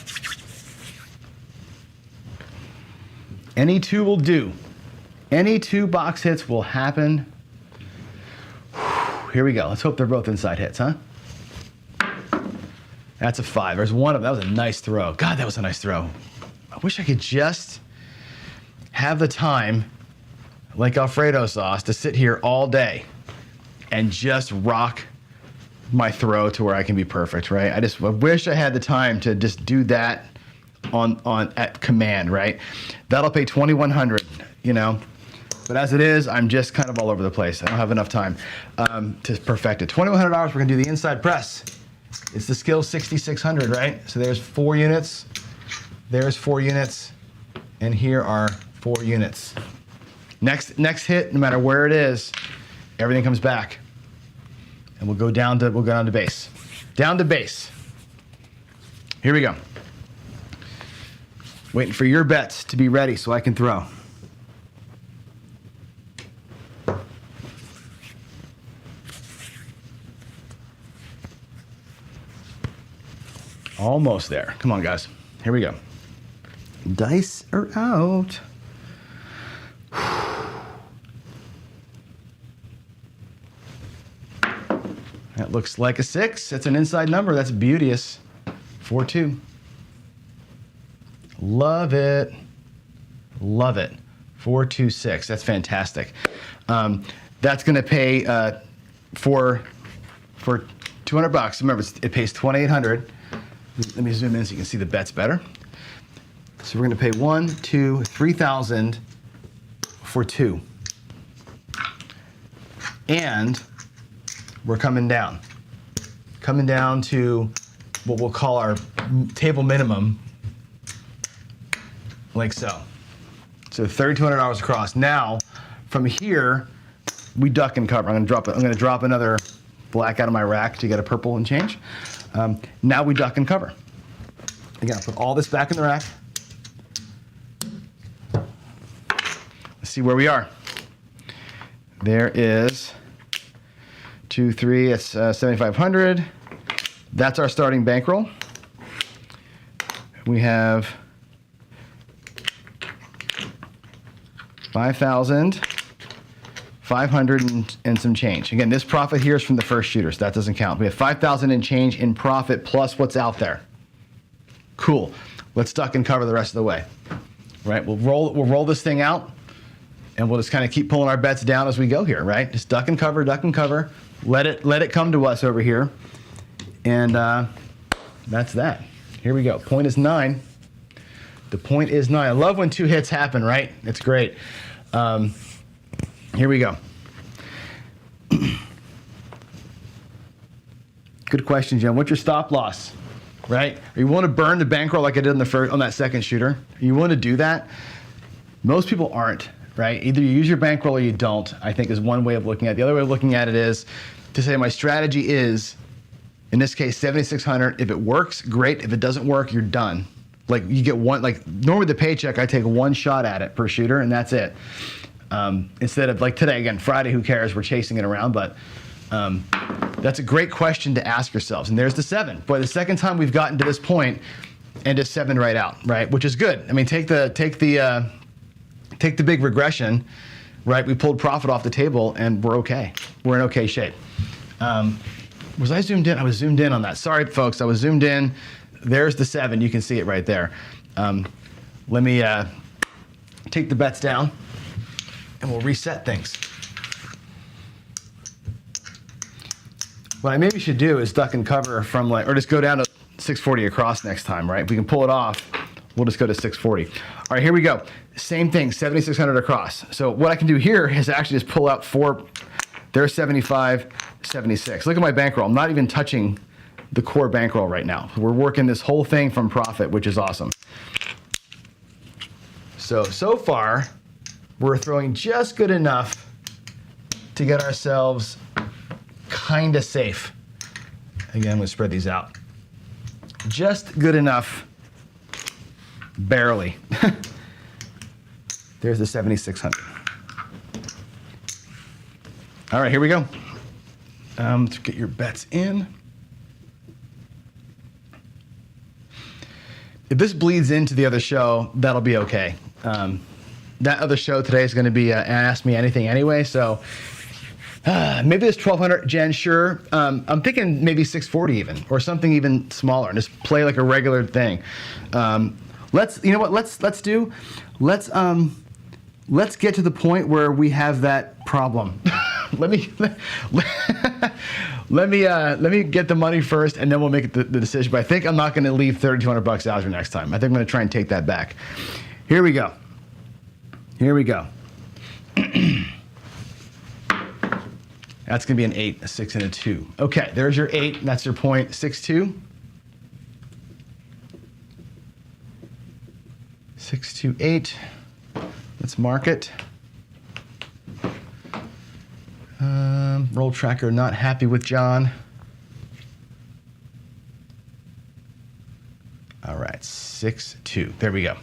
[SPEAKER 1] Any 2 will do. Any 2 box hits will happen. Here we go. Let's hope they're both inside hits, huh? That's a 5. There's one of them. That was a nice throw. God, that was a nice throw. I wish I could just have the time, like Alfredo sauce, to sit here all day and just rock my throw to where I can be perfect, right? I wish I had the time to just do that on at command, right? That'll pay 2,100, you know. But as it is, I'm just kind of all over the place. I don't have enough time to perfect it. $2,100, we're gonna do the inside press. It's the skill 6,600, right? So there's 4 units, there's 4 units, and here are 4 units. Next hit, no matter where it is, everything comes back. And we'll go down to base. Down to base. Here we go. Waiting for your bets to be ready so I can throw. Almost there. Come on, guys. Here we go. Dice are out. That looks like a 6. That's an inside number. That's beauteous. 4-2. Love it. Love it. 4-2-6. That's fantastic. That's going to pay for $200. Remember, it pays 2,800. Let me zoom in so you can see the bets better. So we're going to pay 1, 2, 3,000 for 2. And we're coming down to what we'll call our table minimum, like so. So $3,200 across. Now, from here, we duck and cover. I'm gonna drop another black out of my rack to get a purple and change. Now we duck and cover. Again, I'll put all this back in the rack. Let's see where we are. There is 2, 3, it's 7,500. That's our starting bankroll. We have 5,500 and some change. Again, this profit here is from the first shooter, so that doesn't count. We have 5,000 and change in profit plus what's out there. Cool. Let's duck and cover the rest of the way. Right? We'll roll this thing out, and we'll just kind of keep pulling our bets down as we go here. Right? Just duck and cover, duck and cover. Let it come to us over here, and that's that. Here we go. Point is 9. The point is 9. I love when 2 hits happen, right? It's great. Here we go. Good question, Jim. What's your stop loss? Right? You want to burn the bankroll like I did on that second shooter? You want to do that? Most people aren't, right? Either you use your bankroll or you don't, I think is one way of looking at it. The other way of looking at it is to say my strategy is, in this case, 7,600. If it works, great. If it doesn't work, you're done. Like you get one, like normally the paycheck, I take 1 shot at it per shooter and that's it. Instead of like today, again, Friday, who cares? We're chasing it around, but that's a great question to ask yourselves. And there's the 7. Boy, the second time we've gotten to this point and just 7 right out, right? Which is good. I mean, take the big regression, right? We pulled profit off the table and we're okay. We're in okay shape. Was I zoomed in? I was zoomed in on that. Sorry, folks, I was zoomed in. There's the 7. You can see it right there. Let me take the bets down and we'll reset things. What I maybe should do is duck and cover from or just go down to 640 across next time, right? If we can pull it off, we'll just go to 640. All right, here we go. Same thing, 7,600 across. So what I can do here is actually just pull out four. There's 75, 76. Look at my bankroll. I'm not even touching the core bankroll right now. We're working this whole thing from profit, which is awesome. So far, we're throwing just good enough to get ourselves kind of safe. Again, I'm gonna spread these out. Just good enough, barely. There's the 7,600. All right, here we go. Let's get your bets in. If this bleeds into the other show, that'll be okay. That other show today is going to be Ask Me Anything anyway, so maybe this 1,200, Jen, sure. I'm thinking maybe 640 even, or something even smaller, and just play like a regular thing. You know what? Let's get to the point where we have that problem. let me get the money first, and then we'll make the decision. But I think I'm not going to leave $3,200 out next time. I think I'm going to try and take that back. Here we go. Here we go. That's going to be an 8, a 6, and a 2. Okay, there's your 8. And that's your point. 6, 2. 6, 2, 8. Let's mark it. Roll tracker not happy with John. All right, 6, 2. There we go.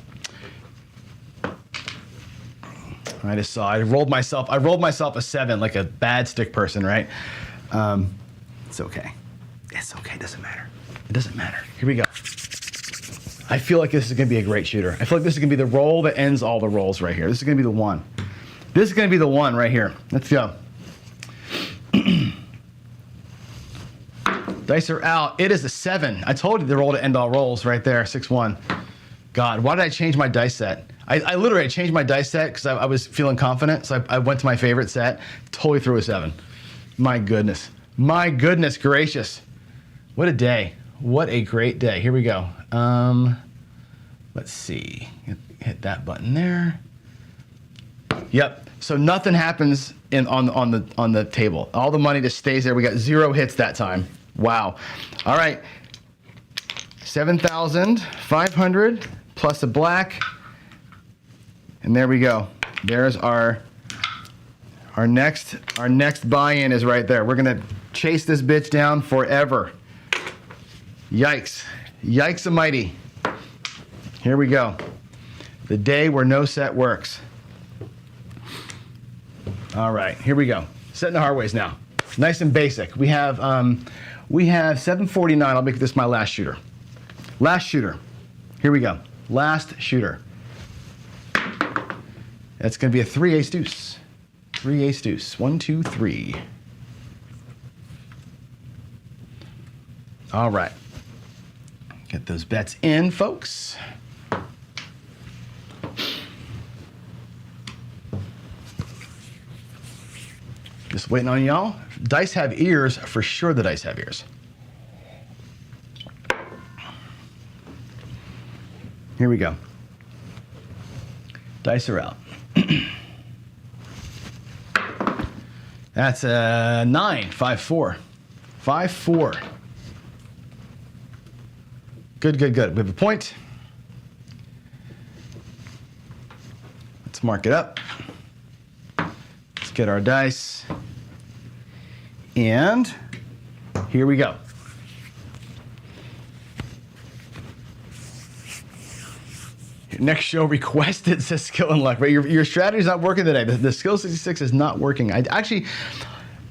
[SPEAKER 1] I just saw. I rolled myself a 7 like a bad stick person, right? It's okay. It's okay. It doesn't matter. It doesn't matter. Here we go. I feel like this is going to be a great shooter. I feel like this is going to be the roll that ends all the rolls right here. This is going to be the one. This is going to be the one right here. Let's go. Dice are out. It is a 7. I told you the roll to end all rolls right there. 6-1. God, why did I change my dice set? I literally changed my dice set because I was feeling confident. So I went to my favorite set. Totally threw a 7. My goodness. My goodness gracious. What a day. What a great day. Here we go. Let's see. Hit that button there. Yep. So nothing happens on the table. All the money just stays there. We got 0 hits that time. Wow. All right. 7,500 plus a black. And there we go. There's our next buy-in is right there. We're gonna chase this bitch down forever. Yikes. Yikes-a-mighty. Here we go. The day where no set works. All right, here we go. Setting the hard ways now. Nice and basic. We have 749. I'll make this my last shooter. Last shooter. Here we go. Last shooter. That's going to be a 3 ace deuce. 3 ace deuce. 1, 2, 3. All right. Get those bets in, folks. Just waiting on y'all. Dice have ears. For sure the dice have ears. Here we go. Dice are out. That's a 9, 5, 4. 5, 4. Good, good, good. We have a point. Let's mark it up. Let's get our dice. And here we go. Next show requested says skill and luck, right? Your strategy is not working today. The skill 66 is not working. I actually,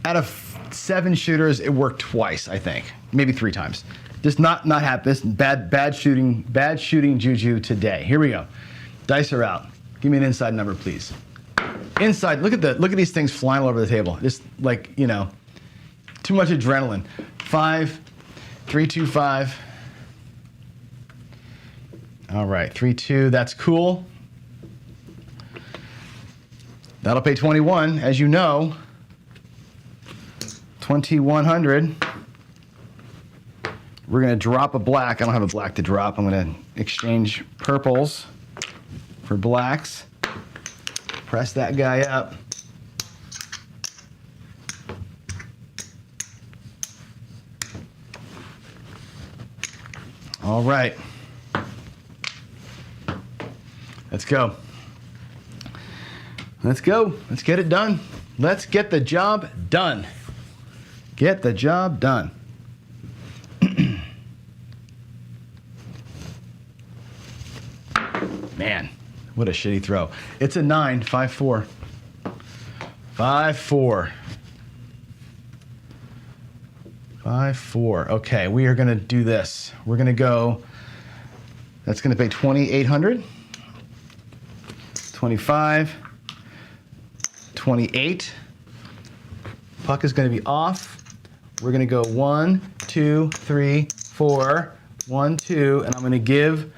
[SPEAKER 1] out of 7 shooters, it worked twice, I think. Maybe 3 times. Just not happen. This bad shooting juju today. Here we go. Dice are out. Give me an inside number, please. Inside, look at these things flying all over the table. Just like, you know, too much adrenaline. 5, 3, 2, 5. All right, 3, 2, that's cool. That'll pay 21, as you know. 2,100. We're going to drop a black. I don't have a black to drop. I'm going to exchange purples for blacks. Press that guy up. All right. Let's go. Let's go. Let's get it done. Let's get the job done. Get the job done. Man, what a shitty throw. It's a 9, 5-4. 5-4. 5-4. Okay, we are going to do this. We're going to go, that's going to pay 2,800. 25. 28. Puck is going to be off. We're going to go 1, 2, 3, 4. 1, 2, and I'm going to give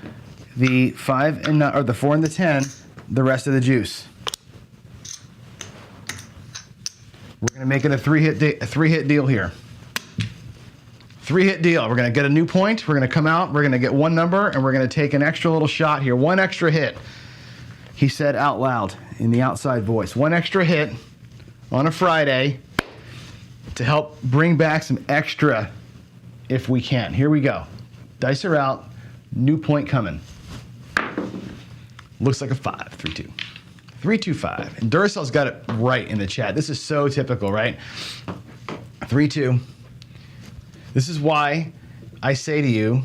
[SPEAKER 1] the 5 and or the 4 and the 10 the rest of the juice. We're going to make it a three-hit deal here. 3-hit deal. We're going to get a new point. We're going to come out. We're going to get one number, and we're going to take an extra little shot here. One extra hit. He said out loud in the outside voice. One extra hit on a Friday to help bring back some extra if we can. Here we go. Dice are out. New point coming. Looks like a 5. 3-2. 3-2-5. And Duracell's got it right in the chat. This is so typical, right? 3-2. This is why I say to you,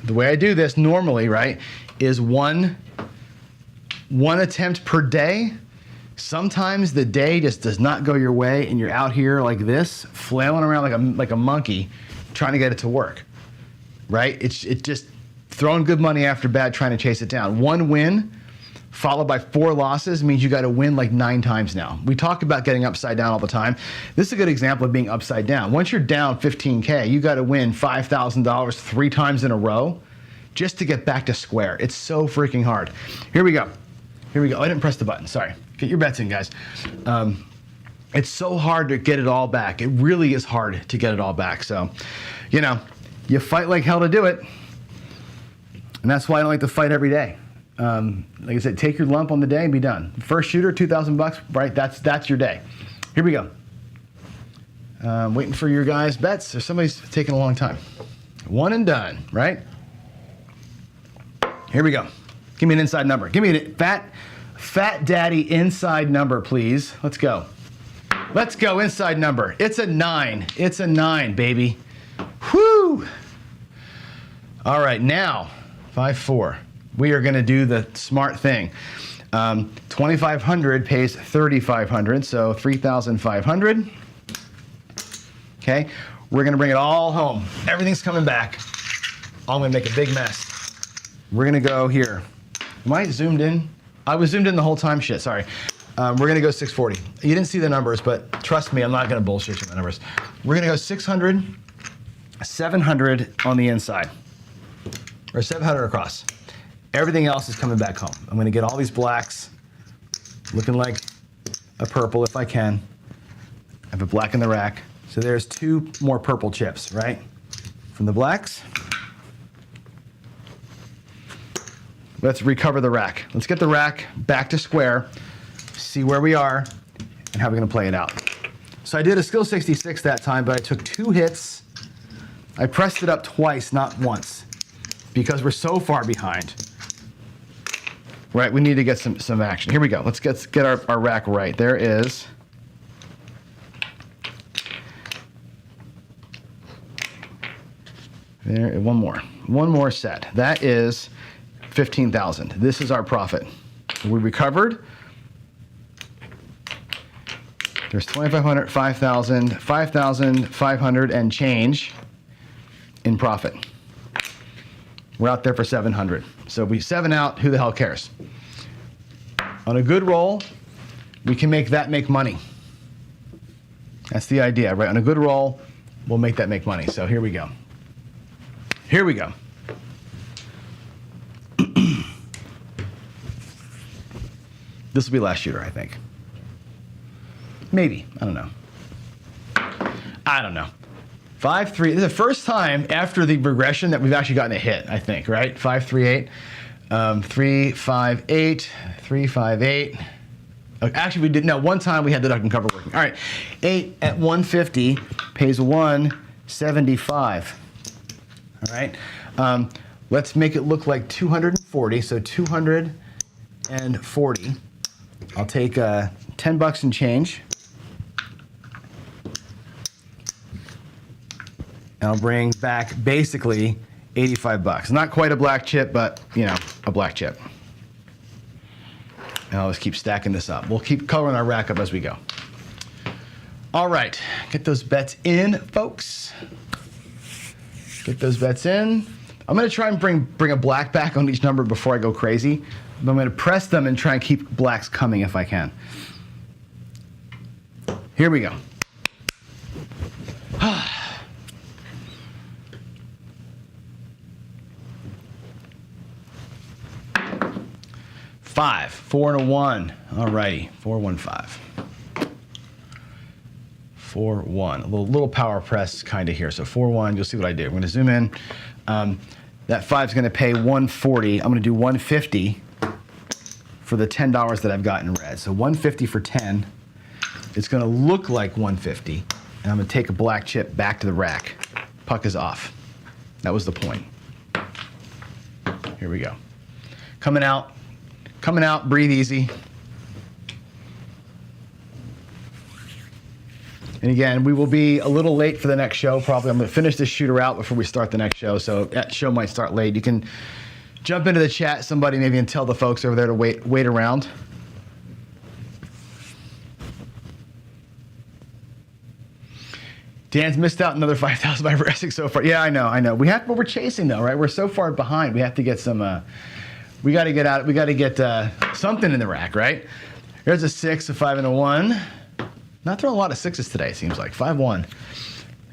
[SPEAKER 1] the way I do this normally, right, is one attempt per day. Sometimes the day just does not go your way and you're out here like this, flailing around like a monkey trying to get it to work, right? It's just throwing good money after bad, trying to chase it down. One win followed by 4 losses means you got to win like 9 times now. We talk about getting upside down all the time. This is a good example of being upside down. Once you're down 15K, you got to win $5,000 3 times in a row just to get back to square. It's so freaking hard. Here we go. Here we go. I didn't press the button. Sorry. Get your bets in, guys. It's so hard to get it all back. It really is hard to get it all back. So, you know, you fight like hell to do it. And that's why I don't like to fight every day. Like I said, take your lump on the day and be done. First shooter, $2,000, right? That's your day. Here we go. Waiting for your guys' bets. Or somebody's taking a long time. One and done, right? Here we go. Give me an inside number. Give me a fat daddy inside number, please. Let's go. Let's go inside number. It's a 9. It's a 9, baby. Whoo! All right, now 5-4. We are going to do the smart thing. 2,500 pays 3,500, so 3,500. Okay, we're going to bring it all home. Everything's coming back. I'm going to make a big mess. We're going to go here. Am I zoomed in? I was zoomed in the whole time. Shit, sorry. We're going to go 640. You didn't see the numbers, but trust me, I'm not going to bullshit you with the numbers. We're going to go 600, 700 on the inside, or 700 across. Everything else is coming back home. I'm going to get all these blacks looking like a purple if I can. I have a black in the rack. So there's 2 more purple chips, right? From the blacks. Let's recover the rack. Let's get the rack back to square, see where we are, and how we're going to play it out. So I did a skill 66 that time, but I took 2 hits. I pressed it up twice, not once, because we're so far behind. Right, we need to get some action. Here we go. Let's get our rack right. There is one more set. That is 15,000. This is our profit. We recovered. There's 2,500, 5,000, 5,500 and change in profit. We're out there for 700. So we 7 out, who the hell cares? On a good roll, we can make that make money. That's the idea, right? On a good roll, we'll make that make money. So here we go. Here we go. This will be last shooter, I think. Maybe. I don't know. 5-3. This is the first time after the regression that we've actually gotten a hit, I think, right? 5-3-8. 3-5-8. 3-5-8. Actually, we did. No, one time we had the duck and cover working. All right. 8 at 150 pays 175. All right. Let's make it look like 240. So 240. I'll take $10 and change. And I'll bring back basically $85. Not quite a black chip, but you know, a black chip. And I'll just keep stacking this up. We'll keep coloring our rack up as we go. All right, get those bets in, folks. Get those bets in. I'm gonna try and bring a black back on each number before I go crazy. But I'm gonna press them and try and keep blacks coming if I can. Here we go. Five, 4 and a 1. All righty, 4-1-5. 4-1. A little power press kind of here. So 4-1. You'll see what I do. I'm going to zoom in. That 5 is going to pay 140. I'm going to do 150 for the $10 that I've got in red. So 150 for 10. It's going to look like 150, and I'm going to take a black chip back to the rack. Puck is off. That was the point. Here we go. Coming out. Coming out, breathe easy. And again, we will be a little late for the next show, probably. I'm going to finish this shooter out before we start the next show, so that show might start late. You can jump into the chat, somebody maybe, and tell the folks over there to wait around. Dan's missed out another 5,000 by progressing so far. Yeah, I know. But we're chasing though, right? We're so far behind. We have to get some. We got to get out. We got to get something in the rack, right? There's a 6, a 5, and a 1. Not throwing a lot of 6s today. It seems like 5-1,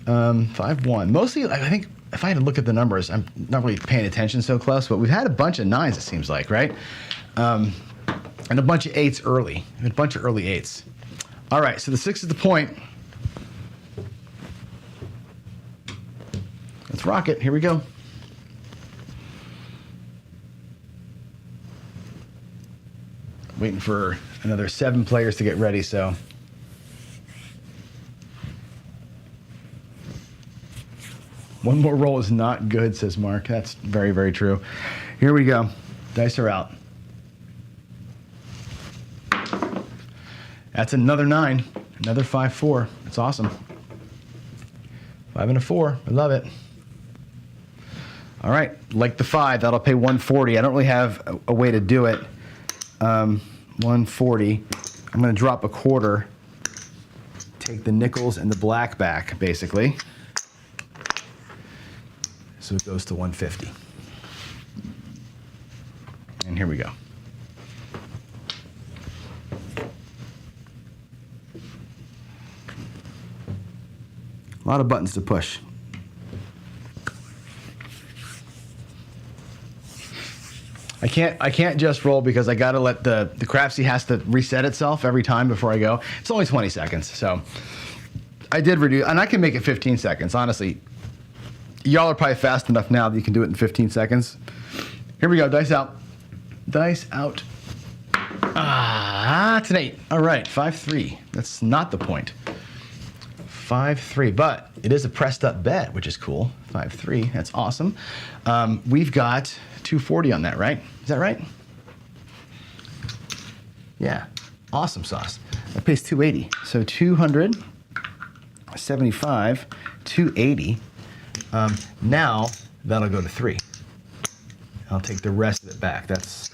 [SPEAKER 1] 5-1. Mostly, I think if I had to look at the numbers, I'm not really paying attention so close. But we've had a bunch of 9s. It seems like, right? And a bunch of 8s early. A bunch of early 8s. All right. So the 6 is the point. Let's rock it. Here we go. Waiting for another 7 players to get ready, so. One more roll is not good, says Mark. That's very, very true. Here we go. Dice are out. That's another 9. Another 5-4. That's awesome. 5 and a 4. I love it. All right. Like the 5, that'll pay 140. I don't really have a way to do it. 140. I'm going to drop a quarter, take the nickels and the black back, basically. So it goes to 150. And here we go. A lot of buttons to push. I can't just roll because I gotta let the Crapsy has to reset itself every time before I go. It's only 20 seconds, so I did reduce, and I can make it 15 seconds, honestly. Y'all are probably fast enough now that you can do it in 15 seconds. Here we go, dice out. Dice out. Ah, it's an 8. All right, 5-3. That's not the point. 5-3, but it is a pressed up bet, which is cool. 5-3, that's awesome. We've got 240 on that, right? Is that right? Yeah, awesome sauce. That pays 280. So 275, 280. Now that'll go to 3. I'll take the rest of it back. That's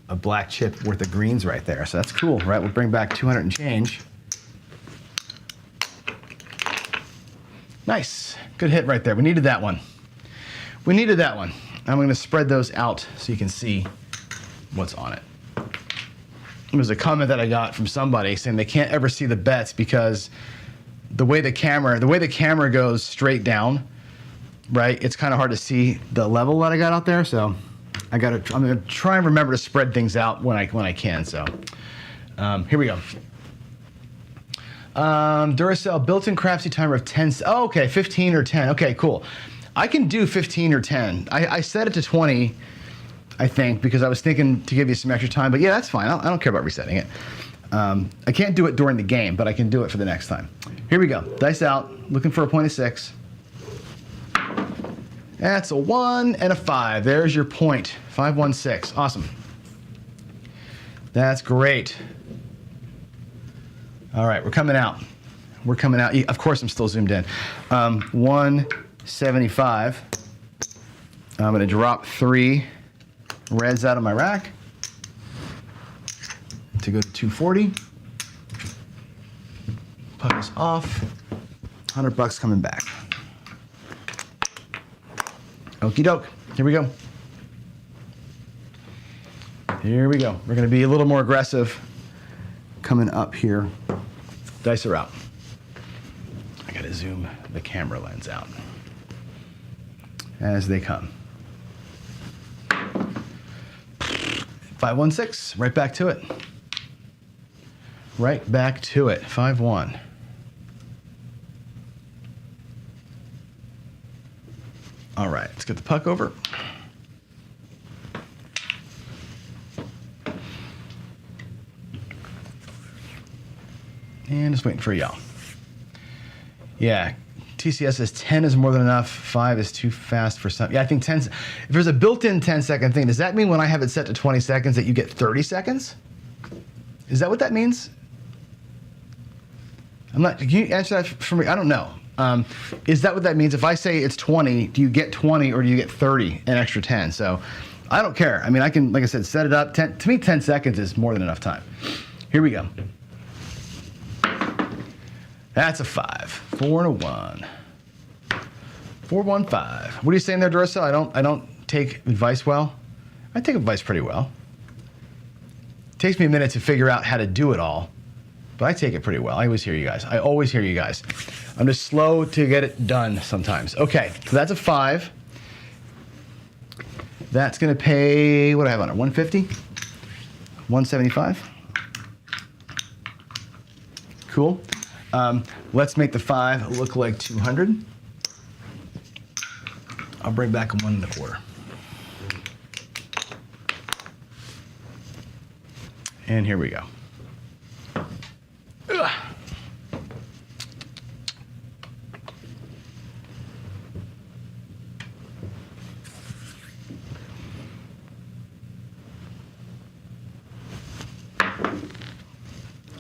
[SPEAKER 1] a black chip worth of greens right there. So that's cool, right? We'll bring back 200 and change. Nice, good hit right there. We needed that one. We needed that one. I'm going to spread those out so you can see what's on it. There's a comment that I got from somebody saying they can't ever see the bets because the way the camera goes straight down, right? It's kind of hard to see the level that I got out there. So I'm going to try and remember to spread things out when I can. So here we go. Duracell built-in craftsy timer of 10. Oh, okay, 15 or 10. Okay, cool. I can do 15 or 10. I set it to 20, I think, because I was thinking to give you some extra time. But yeah, that's fine. I don't care about resetting it. I can't do it during the game, but I can do it for the next time. Here we go. Dice out. Looking for a point of 6. That's a 1 and a 5. There's your point. 5, 1, 6. Awesome. That's great. All right, we're coming out. We're coming out. Of course, I'm still zoomed in. 175. I'm going to drop 3 reds out of my rack to go to 240. Puck is off. $100 coming back. Okie doke. Here we go. Here we go. We're going to be a little more aggressive coming up here. Dice are out. I got to zoom the camera lens out as they come. 516. Right back to it. Right back to it. 5-1. All right, let's get the puck over. And just waiting for y'all. Yeah, TCS says 10 is more than enough. 5 is too fast for some. Yeah, I think 10. If there's a built-in 10-second thing, does that mean when I have it set to 20 seconds that you get 30 seconds? Is that what that means? I'm not. Can you answer that for me? I don't know. Is that what that means? If I say it's 20, do you get 20 or do you get 30, an extra 10? So I don't care. I mean, I can, like I said, set it up. To me, 10 seconds is more than enough time. Here we go. That's a 5. 4 and a 1. 4, 1, 5. What are you saying there, Duracell? I don't take advice well. I take advice pretty well. It takes me a minute to figure out how to do it all, but I take it pretty well. I always hear you guys. I always hear you guys. I'm just slow to get it done sometimes. Okay, so that's a 5. That's gonna pay, what do I have on it, 150? 175? Cool. Let's make the 5 look like 200. I'll bring back a 1 1/4. And here we go. Ugh.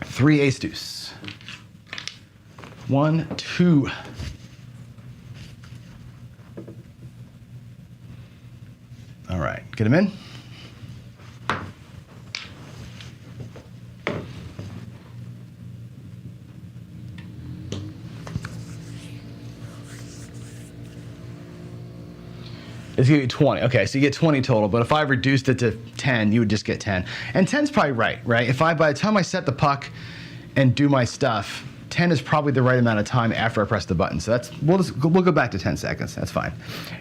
[SPEAKER 1] Three ace deuce. 1, 2. All right, get him in. It's gonna be 20. Okay, so you get 20 total, but if I reduced it to 10, you would just get 10. And 10's probably right? If by the time I set the puck and do my stuff, 10 is probably the right amount of time after I press the button. So we'll go back to 10 seconds. That's fine.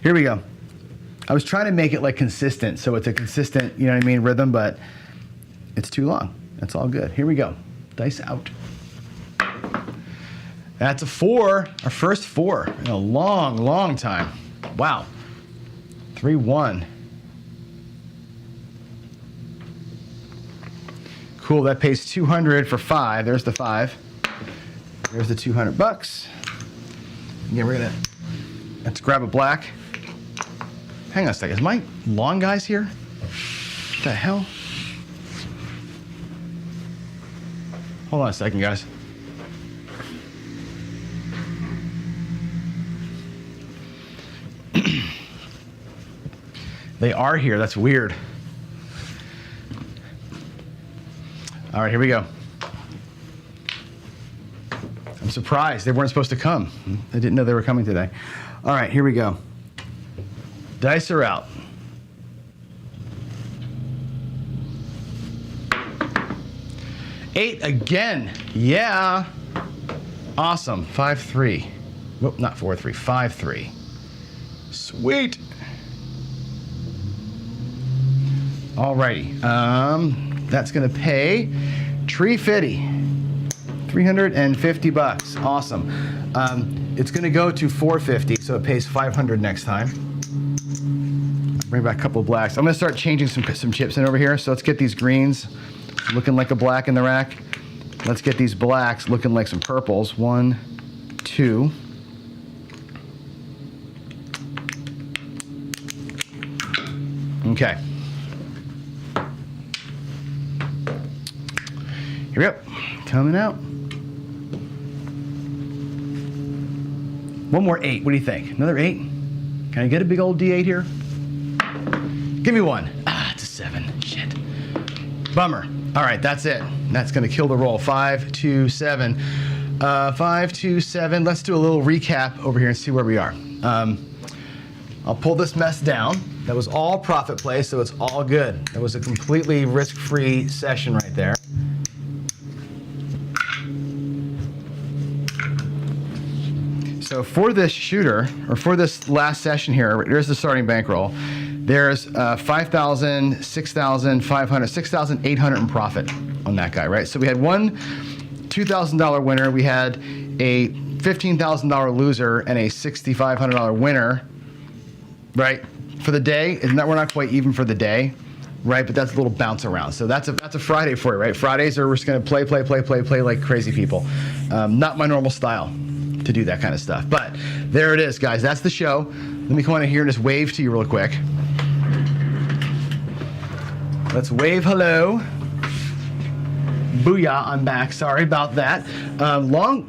[SPEAKER 1] Here we go. I was trying to make it like consistent, so it's a consistent, you know what I mean, rhythm, but it's too long. That's all good. Here we go. Dice out. That's a 4, our first 4 in a long, long time. Wow. 3, 1. Cool, that pays 200 for 5. There's the 5. There's the $200. Again, let's grab a black. Hang on a second, is my long guys here? What the hell? Hold on a second, guys. They are here, that's weird. All right, here we go. I'm surprised they weren't supposed to come. I didn't know they were coming today. All right, here we go. Dice are out. Eight again. Yeah. Awesome. 5-3. Whoop, not 4-3. 5-3. Sweet. Alrighty. That's gonna pay $350. $350. Awesome. It's going to go to 450, so it pays 500 next time. Bring back a couple of blacks. I'm going to start changing some chips in over here. So let's get these greens looking like a black in the rack. Let's get these blacks looking like some purples. 1, 2. Okay. Here we go. Coming out. One more 8. What do you think? Another 8? Can I get a big old D8 here? Give me one. It's a 7. Shit. Bummer. All right, that's it. That's going to kill the roll. 5, 2, 7. 5, 2, 7. Let's do a little recap over here and see where we are. I'll pull this mess down. That was all profit play, so it's all good. That was a completely risk-free session right there. So for this shooter, or for this last session here, there's the starting bankroll. There's 5,000, 6,500, 6,800 in profit on that guy, right? So we had one $2,000 winner, we had a $15,000 loser, and a $6,500 winner, right? For the day, we're not quite even for the day, right? But that's a little bounce around. So that's a Friday for you, right? Fridays are we're just gonna play like crazy people. Not my normal style to do that kind of stuff. But there it is, guys. That's the show. Let me come on in here and just wave to you real quick. Let's wave hello. Booyah, I'm back. Sorry about that.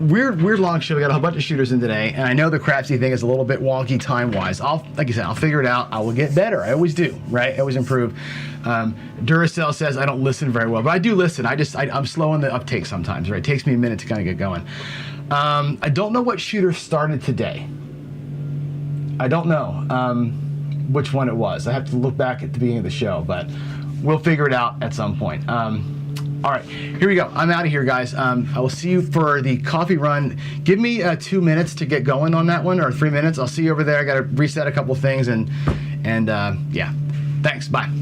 [SPEAKER 1] Weird long show. We got a whole bunch of shooters in today, and I know the crapsy thing is a little bit wonky time-wise. Like I said, I'll figure it out. I will get better. I always do, right? I always improve. Duracell says I don't listen very well, but I do listen. I'm slow on the uptake sometimes, right? It takes me a minute to kind of get going. I don't know what shooter started today. I don't know which one it was. I have to look back at the beginning of the show, but we'll figure it out at some point. All right, here we go. I'm out of here, guys. I will see you for the coffee run. Give me 2 minutes to get going on that one, or 3 minutes. I'll see you over there. I got to reset a couple things, and yeah. Thanks. Bye.